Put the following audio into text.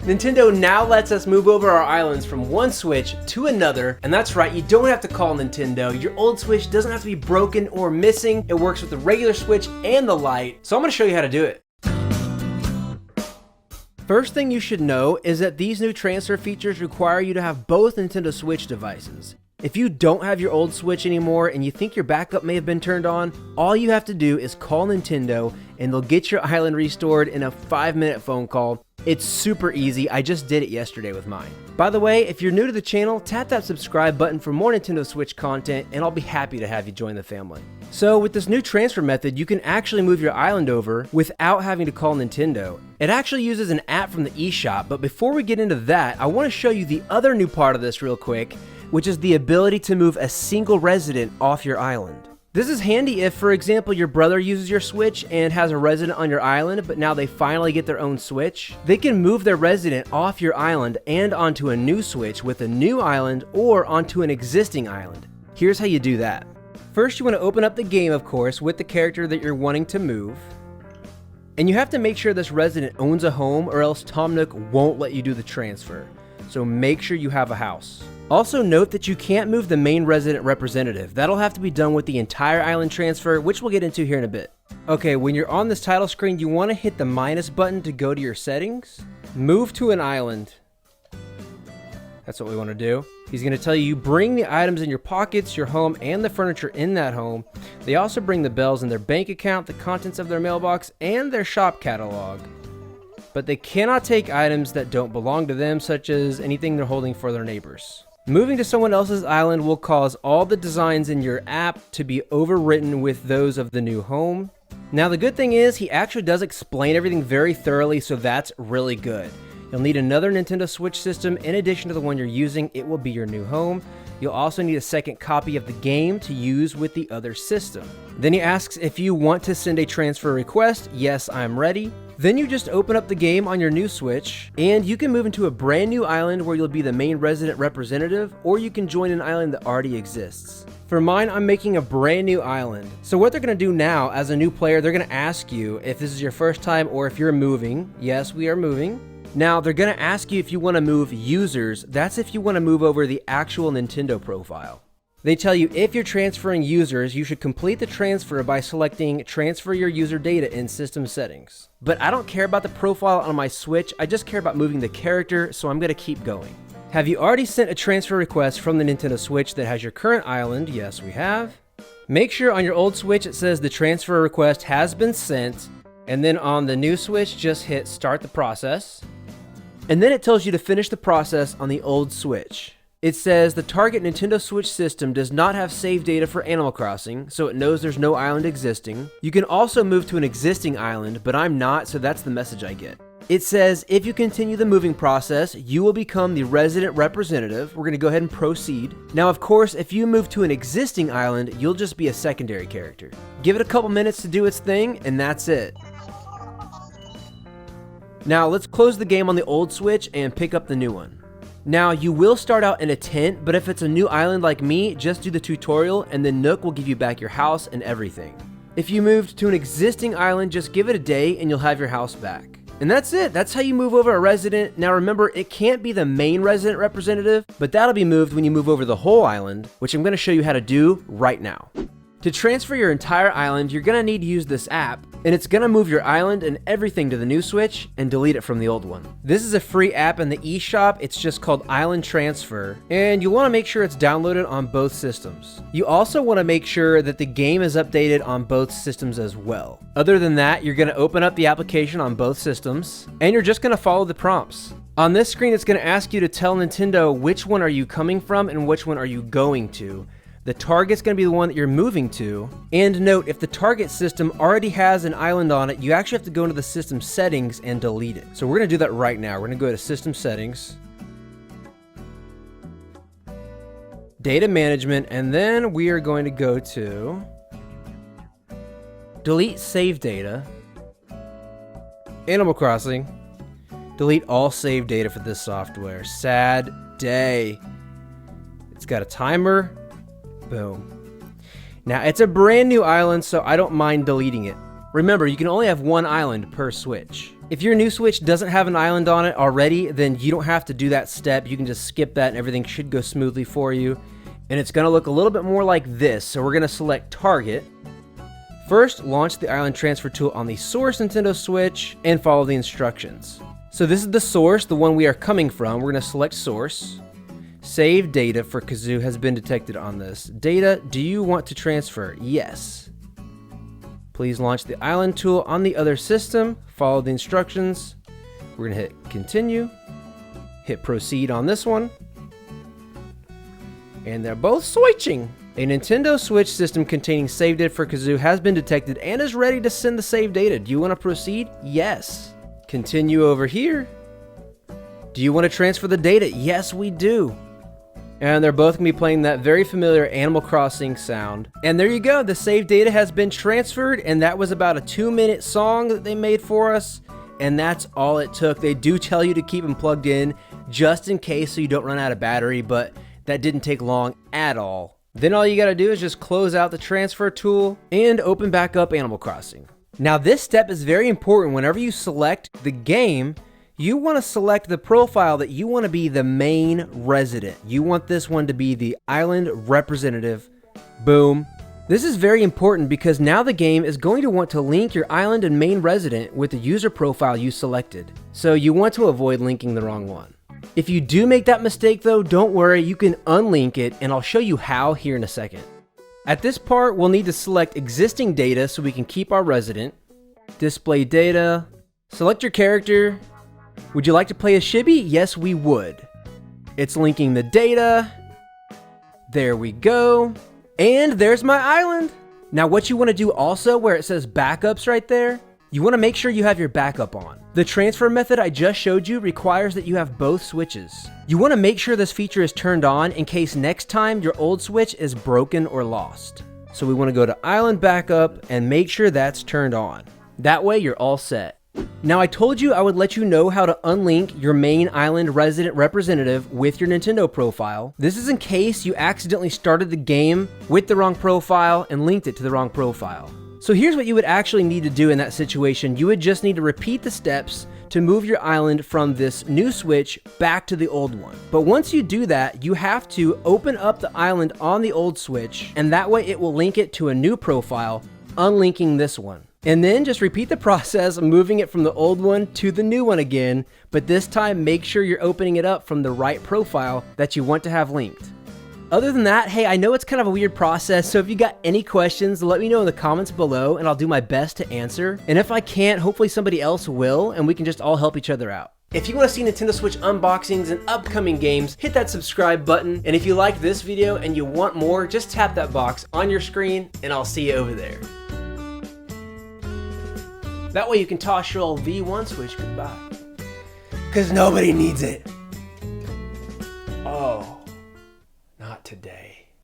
Nintendo now lets us move over our islands from one Switch to another, and that's right, you don't have to call Nintendo. Your old Switch doesn't have to be broken or missing. It works with the regular Switch and the Lite, so I'm going to show you how to do it. First thing you should know is that these new transfer features require you to have both Nintendo Switch devices. If you don't have your old Switch anymore and you think your backup may have been turned on, all you have to do is call Nintendo and they'll get your island restored in a 5-minute phone call. It's super easy. I just did it yesterday with mine. By the way, if you're new to the channel, tap that subscribe button for more Nintendo Switch content and I'll be happy to have you join the family. So with this new transfer method, you can actually move your island over without having to call Nintendo. It actually uses an app from the eShop, but before we get into that, I want to show you the other new part of this real quick, which is the ability to move a single resident off your island. This is handy if, for example, your brother uses your Switch and has a resident on your island, but now they finally get their own Switch. They can move their resident off your island and onto a new Switch with a new island or onto an existing island. Here's how you do that. First, you want to open up the game, of course, with the character that you're wanting to move. And you have to make sure this resident owns a home or else Tom Nook won't let you do the transfer. So make sure you have a house. Also note that you can't move the main resident representative. That'll have to be done with the entire island transfer, which we'll get into here in a bit. Okay, when you're on this title screen, you want to hit the minus button to go to your settings. Move to an island. That's what we want to do. He's going to tell you bring the items in your pockets, your home, and the furniture in that home. They also bring the bells in their bank account, the contents of their mailbox, and their shop catalog. But they cannot take items that don't belong to them, such as anything they're holding for their neighbors. Moving to someone else's island will cause all the designs in your app to be overwritten with those of the new home. Now the good thing is he actually does explain everything very thoroughly, so that's really good. You'll need another Nintendo Switch system in addition to the one you're using. It will be your new home. You'll also need a second copy of the game to use with the other system. Then he asks if you want to send a transfer request. Yes, I'm ready. Then you just open up the game on your new Switch, and you can move into a brand new island where you'll be the main resident representative, or you can join an island that already exists. For mine, I'm making a brand new island. So what they're going to do now, as a new player, they're going to ask you if this is your first time or if you're moving. Yes, we are moving. Now, they're going to ask you if you want to move users. That's if you want to move over the actual Nintendo profile. They tell you if you're transferring users, you should complete the transfer by selecting Transfer Your User Data in System Settings. But I don't care about the profile on my Switch, I just care about moving the character, so I'm going to keep going. Have you already sent a transfer request from the Nintendo Switch that has your current island? Yes, we have. Make sure on your old Switch it says the transfer request has been sent, and then on the new Switch, just hit Start the Process. And then it tells you to finish the process on the old Switch. It says the target Nintendo Switch system does not have save data for Animal Crossing, so it knows there's no island existing. You can also move to an existing island, but I'm not, so that's the message I get. It says if you continue the moving process, you will become the resident representative. We're going to go ahead and proceed. Now, of course, if you move to an existing island, you'll just be a secondary character. Give it a couple minutes to do its thing, and that's it. Now, let's close the game on the old Switch and pick up the new one. Now, you will start out in a tent, but if it's a new island like me, just do the tutorial and then Nook will give you back your house and everything. If you moved to an existing island, just give it a day and you'll have your house back. And that's it. That's how you move over a resident. Now remember, it can't be the main resident representative, but that'll be moved when you move over the whole island, which I'm going to show you how to do right now. To transfer your entire island, you're going to need to use this app, and it's going to move your island and everything to the new Switch and delete it from the old one. This is a free app in the eShop. It's just called Island Transfer, and you'll want to make sure it's downloaded on both systems. You also want to make sure that the game is updated on both systems as well. Other than that, you're going to open up the application on both systems, and you're just going to follow the prompts. On this screen, it's going to ask you to tell Nintendo which one are you coming from and which one are you going to. The target's going to be the one that you're moving to. And note, if the target system already has an island on it, you actually have to go into the system settings and delete it. So we're going to do that right now. We're going to go to System Settings, Data Management, and then we are going to go to Delete Save Data, Animal Crossing, delete all save data for this software. Sad day. It's got a timer. Boom. Now, it's a brand new island, so I don't mind deleting it. Remember, you can only have one island per Switch. If your new Switch doesn't have an island on it already, then you don't have to do that step. You can just skip that and everything should go smoothly for you. And it's gonna look a little bit more like this. So we're gonna select Target. First, launch the island transfer tool on the source Nintendo Switch and follow the instructions. So this is the source, the one we are coming from. We're gonna select source. Save data for Kazoo has been detected on this. Data, do you want to transfer? Yes. Please launch the island tool on the other system. Follow the instructions. We're gonna hit continue. Hit proceed on this one. And they're both switching. A Nintendo Switch system containing save data for Kazoo has been detected and is ready to send the save data. Do you want to proceed? Yes. Continue over here. Do you want to transfer the data? Yes, we do. And they're both going to be playing that very familiar Animal Crossing sound. And there you go. The save data has been transferred, and that was about a 2-minute song that they made for us. And that's all it took. They do tell you to keep them plugged in just in case so you don't run out of battery, but that didn't take long at all. Then all you gotta do is just close out the transfer tool and open back up Animal Crossing. Now this step is very important. Whenever you select the game, you wanna select the profile that you wanna be the main resident. You want this one to be the island representative. Boom. This is very important because now the game is going to want to link your island and main resident with the user profile you selected. So you want to avoid linking the wrong one. If you do make that mistake though, don't worry, you can unlink it and I'll show you how here in a second. At this part, we'll need to select existing data so we can keep our resident. Display data. Select your character. Would you like to play as Chibi? Yes, we would. It's linking the data. There we go. And there's my island. Now what you want to do also, where it says backups right there, you want to make sure you have your backup on. The transfer method I just showed you requires that you have both switches. You want to make sure this feature is turned on in case next time your old Switch is broken or lost. So we want to go to Island Backup and make sure that's turned on. That way you're all set. Now I told you I would let you know how to unlink your main island resident representative with your Nintendo profile. This is in case you accidentally started the game with the wrong profile and linked it to the wrong profile. So here's what you would actually need to do in that situation. You would just need to repeat the steps to move your island from this new Switch back to the old one. But once you do that, you have to open up the island on the old Switch, and that way it will link it to a new profile, unlinking this one. And then just repeat the process of moving it from the old one to the new one again, but this time make sure you're opening it up from the right profile that you want to have linked. Other than that, hey, I know it's kind of a weird process, so if you got any questions, let me know in the comments below and I'll do my best to answer. And if I can't, hopefully somebody else will, and we can just all help each other out. If you want to see Nintendo Switch unboxings and upcoming games, hit that subscribe button. And if you like this video and you want more, just tap that box on your screen and I'll see you over there. That way you can toss your old V1 Switch goodbye. 'Cause nobody needs it.